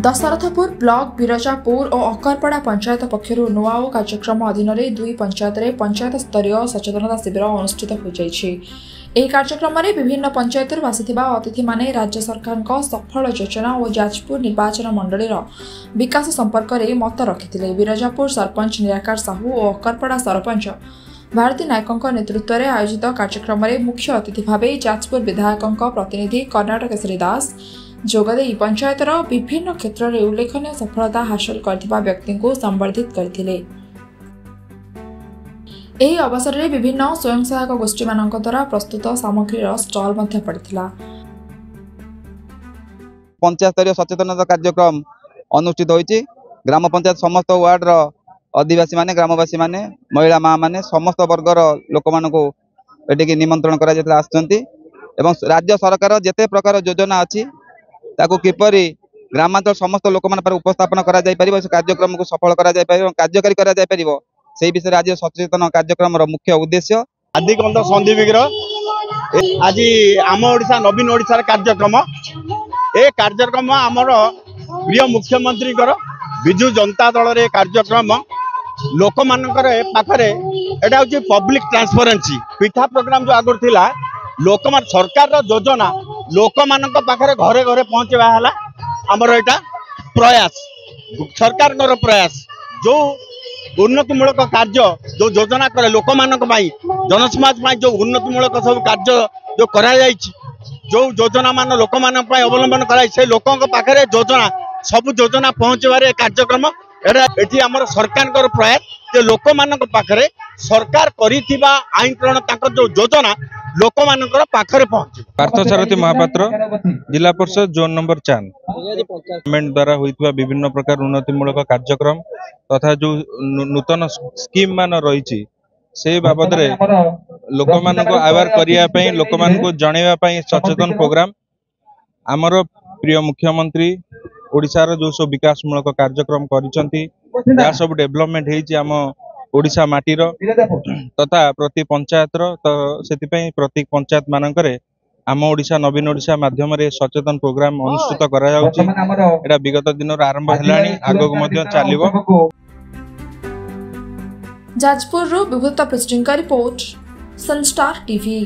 Dasharathpur block Mirzapur और अकरपड़ा पंचायत पक्षर नुआओ कार्यक्रम अधीन दुई पंचायत में पंचायत स्तरीय सचेतनता शिविर अनुष्ठित हो जाए। कार्यक्रम में विभिन्न पंचायत आसिथिबा अतिथि माने राज्य सरकार सफल योजना और जाजपुर निर्वाचन मंडलीर विकास संपर्क में मत रखिते। बिरजापुर सरपंच निराकार साहू और अकरपड़ा सरपंच भारती नायकों नेतृत्व में आयोजित कार्यक्रम में मुख्य अतिथि भाव जाजपुर विधायकों प्रतिनिधि कर्नाटक केशरी दास जोगदे पंचायतर विभिन्न क्षेत्र में उल्लेखनीय सफलता हासिल करथिबा व्यक्ति को संबर्धित करथिले। एही अवसर में विभिन्न स्वयं सहायक गोष्ठी मानक द्वारा प्रस्तुत सामग्री स्टॉल मध्य पड़िथिला। पंचायत स्तरीय सचेतनता कार्यक्रम अनुष्ठित होईछि। ग्राम पंचायत समस्त वार्ड रो आदिवासी माने ग्रामवासी माने महिला माँ माने समस्त वर्गर लोक मानकु एटिके निमंत्रण करा जेतला आछंती एवं राज्य सरकार जेते प्रकार योजना अछि ताकू किपरि ग्रामांचल समस्त लोक मान पर उपस्थापन करा जाय परिबो से कार्यक्रम को सफल करा जाय परिबो कार्यकारी करा जाय परिबो सेही विषय राज्य सचेतन कार्यक्रम रो मुख्य उद्देश्य आदिकंद संधि विग्रह आज आम ओडिशा नवीन ओडिशा कार्यक्रम ए कार्यक्रम आमर प्रिय मुख्यमंत्री विजु जनता दल रे कार्यक्रम लोक मानकर पाखरे एटा होची पब्लिक ट्रांसपेरेंसी पिठा प्रोग्राम जो आगुर थिला लोक मान सरकार रो योजना लोक मानक पाखरे घरे घरे पहुंचवा हला हमर एटा प्रयास सरकार नो प्रयास जो उन्नतिमूलक कार्य जो योजना करे लोक मानक पई जनसमाज पई जो उन्नतिमूलक सब कार्य जो करा जायछि जो योजना मान लोक मानक पई अवलंबन करा से लोकों पाखरे योजना सब योजना पहुंचवारे कार्यक्रम एटी आमर सरकार प्रयास जे लोक मानक पाखरे सरकार करिथिबा आईन प्रण ताकर जो योजना लोक मानकर पाखरे पहुंचे। पार्थसारथी महापात्र जिला परिषद जोन नंबर 4 गवर्नमेंट द्वारा होइथिबा विभिन्न प्रकार उन्नतिमूलक कार्यक्रम तथा जो नूतन स्कीम मान रही से बाबद रे लोक मानको अवेयर करिया पई लोक मानको जणेवा पई सचेतन प्रोग्राम आमर प्रिय मुख्यमंत्री ओडिशा रो जो सब विकास मूलक कार्यक्रम करिसंती या सब डेवलपमेंट हेछि आम ओडिशा माटीर तथा प्रति पंचायत तो सेति पई प्रति पंचायत मानकरे आम ओडिशा नवीन ओडिशा माध्यम रे सचेतन प्रोग्राम अनुष्ठित करा जाउछि। एटा विगत दिन आरंभ हेलानी आगो मध्य चालिबो। जाजपुर रो विभूत प्रेसिडेंट का रिपोर्ट सनस्टार टीवी।